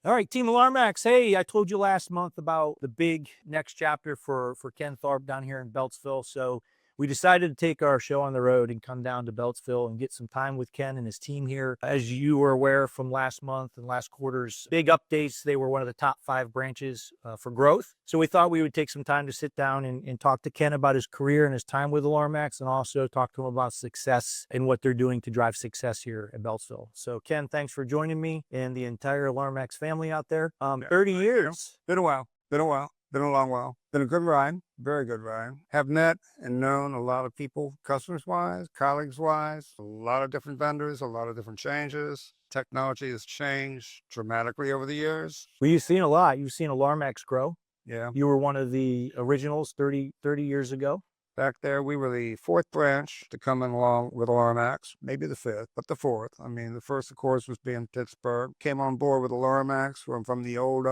All right, Team AlarMax. Hey, I told you last month about the big next chapter for Ken Tharp down here in Beltsville. So we decided to take our show on the road and come down to Beltsville and get some time with Ken and his team here. As you were aware from last month and last quarter's big updates, they were one of the top 5 branches for growth. So we thought we would take some time to sit down and talk to Ken about his career and his time with AlarMax, and also talk to him about success and what they're doing to drive success here at Beltsville. So Ken, thanks for joining me and the entire AlarMax family out there. 30 years. Been a while. Been a while. Been a long while. Been a good ride. Very good ride. Have met and known a lot of people, customers-wise, colleagues-wise, a lot of different vendors, a lot of different changes. Technology has changed dramatically over the years. Well, you've seen a lot. You've seen AlarMax grow. Yeah. You were one of the originals 30 years ago. Back there, we were the 4th branch to come in along with AlarMax, maybe the 5th, but the 4th. I mean, the first, of course, was being Pittsburgh. Came on board with AlarMax from the old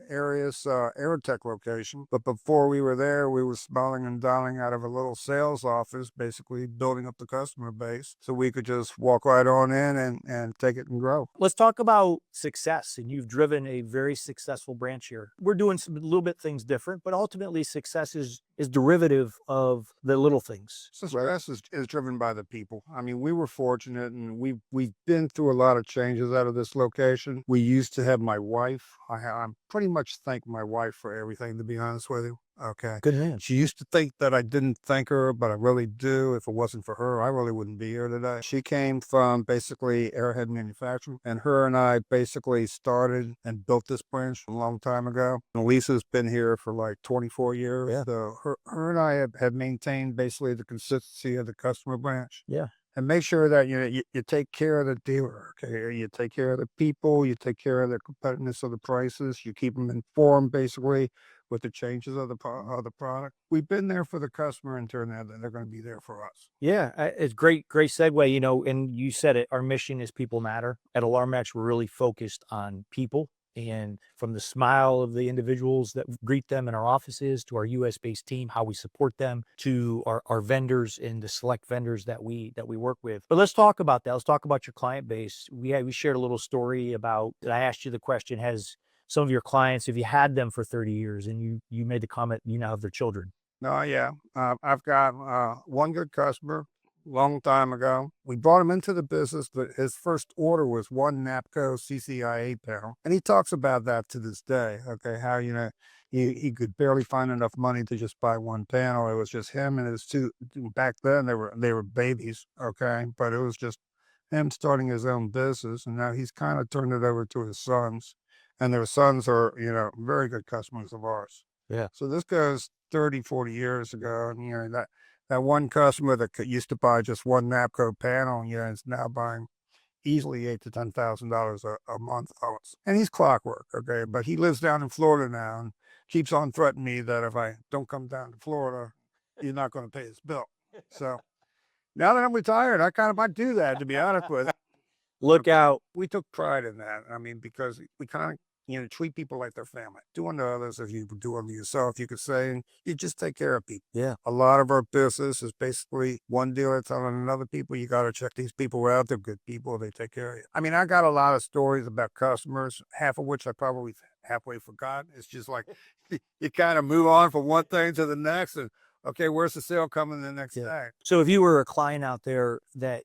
Arius Aerotech location. But before we were there, we were smiling and dialing out of a little sales office, basically building up the customer base so we could just walk right on in and take it and grow. Let's talk about success. And you've driven a very successful branch here. We're doing some little bit things different, but ultimately success is derivative of the little things. Success is driven by the people. I mean, we were fortunate, and we've been through a lot of changes out of this location. We used to have my wife. I'm pretty much thank my wife for everything, to be honest with you. Okay. Good man. She used to think that I didn't thank her, but I really do. If it wasn't for her, I really wouldn't be here today. She came from basically Airhead Manufacturing, and her and I basically started and built this branch a long time ago. And Lisa's been here for like 24 years. Yeah. So her and I have maintained basically the consistency of the customer branch. Yeah. And make sure that you take care of the dealer, okay? You take care of the people, you take care of the competitiveness of the prices, you keep them informed basically with the changes of the product. We've been there for the customer, in turn that they're going to be there for us. Yeah, it's great segue, and you said it, our mission is people matter. At AlarMax, we're really focused on people, and from the smile of the individuals that greet them in our offices, to our US-based team, how we support them, to our vendors and the select vendors that we work with. But let's talk about that. Let's talk about your client base. We shared a little story about, I asked you the question, has some of your clients, if you had them for 30 years, and you made the comment, you now have their children. No, yeah. I've got one good customer. Long time ago, we brought him into the business, but his first order was one NAPCO CCIA panel, and he talks about that to this day. Okay, how he could barely find enough money to just buy one panel. It was just him and his two. Back then, they were babies. Okay, but it was just him starting his own business, and now he's kind of turned it over to his sons, and their sons are very good customers of ours. Yeah. So this goes 30, 40 years ago, and that one customer that used to buy just one NAPCO panel, is now buying easily $8,000 to $10,000 a month from us. And he's clockwork, okay? But he lives down in Florida now and keeps on threatening me that if I don't come down to Florida, he's not going to pay his bill. So now that I'm retired, I kind of might do that, to be honest with you. Look out. We took pride in that. I mean, because we kind of treat people like their family. Do unto others as you do unto yourself, you could say, and you just take care of people. Yeah. A lot of our business is basically one dealer telling another people, you got to check these people out. They're good people. They take care of you. I mean, I got a lot of stories about customers, half of which I probably halfway forgot. It's just like you kind of move on from one thing to the next, and okay, where's the sale coming the next day? So if you were a client out there that,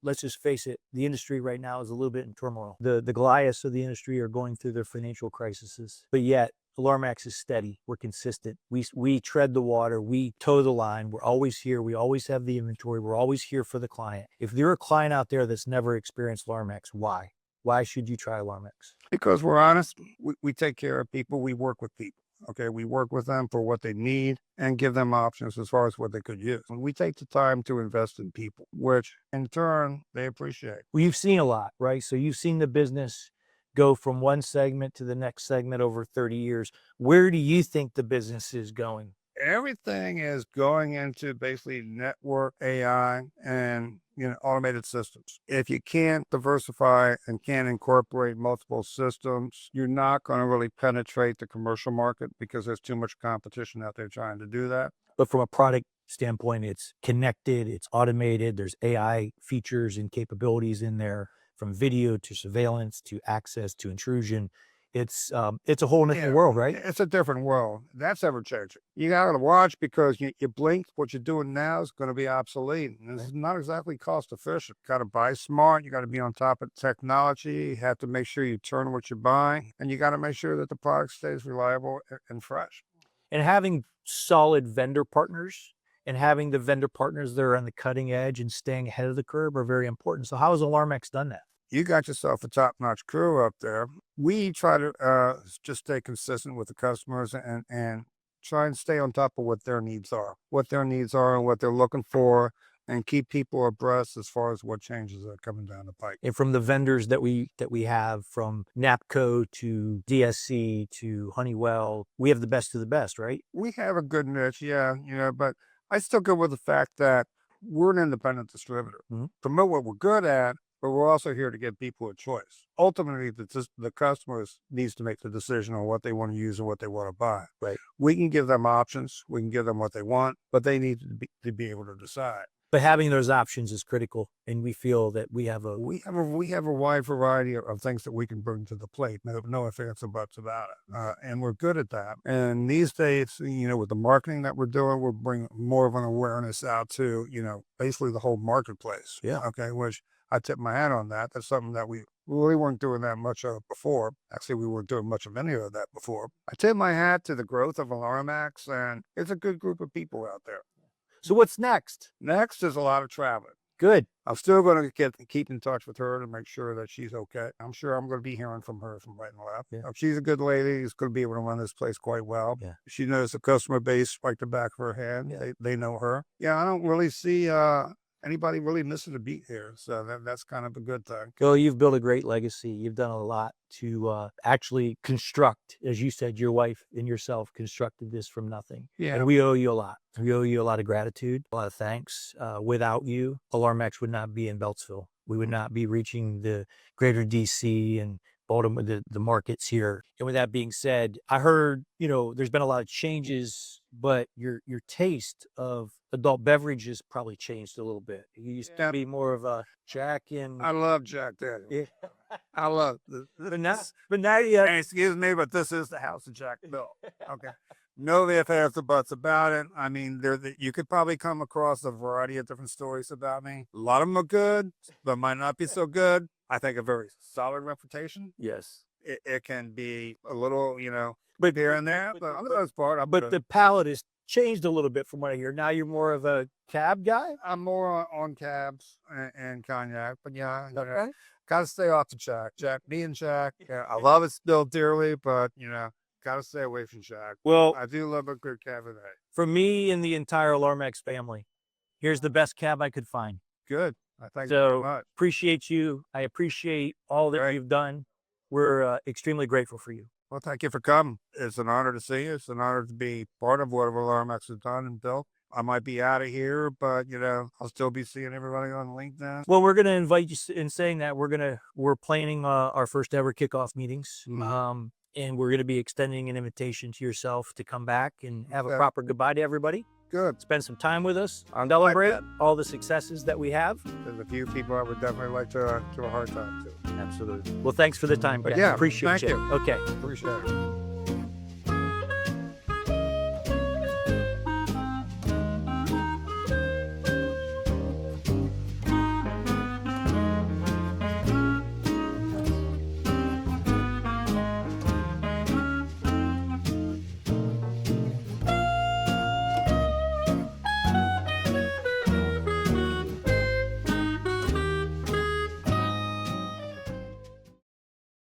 let's just face it, the industry right now is a little bit in turmoil. The Goliaths of the industry are going through their financial crises, but yet AlarMax is steady. We're consistent. We tread the water. We toe the line. We're always here. We always have the inventory. We're always here for the client. If you're a client out there that's never experienced AlarMax, why? Why should you try AlarMax? Because we're honest. We take care of people. We work with people. Okay, we work with them for what they need and give them options as far as what they could use. And we take the time to invest in people, which in turn they appreciate. Well, you've seen a lot, right? So you've seen the business go from one segment to the next segment over 30 years. Where do you think the business is going? Everything is going into basically network AI and automated systems. If you can't diversify and can't incorporate multiple systems, you're not going to really penetrate the commercial market because there's too much competition out there trying to do that. But from a product standpoint, it's connected, it's automated, there's AI features and capabilities in there, from video to surveillance to access to intrusion. it's a whole different world, right? It's a different world. That's ever changing. You got to watch because you blink, what you're doing now is going to be obsolete. And it's not exactly cost efficient. You got to buy smart. You got to be on top of technology. You have to make sure you turn what you buy, and you got to make sure that the product stays reliable and fresh. And having solid vendor partners and having the vendor partners that are on the cutting edge and staying ahead of the curve are very important. So how has AlarMax done that? You got yourself a top-notch crew up there. We try to just stay consistent with the customers and try and stay on top of what their needs are and what they're looking for, and keep people abreast as far as what changes are coming down the pike. And from the vendors that we have, from NAPCO to DSC to Honeywell, we have the best of the best, right? We have a good niche, yeah, but I still go with the fact that we're an independent distributor. Promote what we're good at, but we're also here to give people a choice. Ultimately, the customers needs to make the decision on what they want to use and what they want to buy. Right. We can give them options. We can give them what they want, but they need to be able to decide. But having those options is critical, and we feel that we have a wide variety of things that we can bring to the plate. No ifs, ands, or buts about it, and we're good at that. And these days, with the marketing that we're doing, we're bringing more of an awareness out to basically the whole marketplace. Yeah. Okay, which I tip my hat on that. That's something that we really weren't doing that much of before. Actually, we weren't doing much of any of that before. I tip my hat to the growth of AlarMax, and it's a good group of people out there. So what's next? Next is a lot of traveling. Good. I'm still going to keep in touch with her to make sure that she's okay. I'm sure I'm going to be hearing from her from right and left. Yeah. She's a good lady. She's going to be able to run this place quite well. Yeah. She knows the customer base like the back of her hand. Yeah. They know her. Yeah, I don't really see anybody really missing a beat here. So that's kind of a good thing. Well, you've built a great legacy. You've done a lot to actually construct, as you said, your wife and yourself constructed this from nothing. Yeah. And we owe you a lot. We owe you a lot of gratitude, a lot of thanks. Without you, AlarMax would not be in Beltsville. We would not be reaching the greater DC and Baltimore, the markets here. And with that being said, I heard, there's been a lot of changes, but your taste of adult beverages probably changed a little bit. You used to be more of a Jack and... I love Jack Daniels. Yeah. I love But now you... And excuse me, but this is the house of Jack Bill. Okay. No ifs, ands, or buts about it. I mean, you could probably come across a variety of different stories about me. A lot of them are good, but might not be so good. I think a very solid reputation. Yes. It can be a little, but here and there, but on the most part, But the palate has changed a little bit from what I hear. Now you're more of a cab guy? I'm more on cabs and cognac, but yeah, Okay. gotta stay off the Jack. Me and Jack, I love it still dearly, but gotta stay away from Jack. Well, I do love a good Cabernet. for me and the entire AlarMax family, here's the best cab I could find. Good. I thank you very much. Appreciate you. I appreciate all that you've done. We're extremely grateful for you. Well, thank you for coming. It's an honor to see you. It's an honor to be part of what AlarMax has done and built. I might be out of here, but I'll still be seeing everybody on LinkedIn. Well, we're going to invite you. In saying that, we're planning our first ever kickoff meetings. And we're going to be extending an invitation to yourself to come back and have a proper goodbye to everybody. Good. Spend some time with us, celebrate all the successes that we have. There's a few people I would definitely like to a hard time to. Absolutely. Well, thanks for the time, Ken. Yeah, Appreciate thank you. Okay. Appreciate it.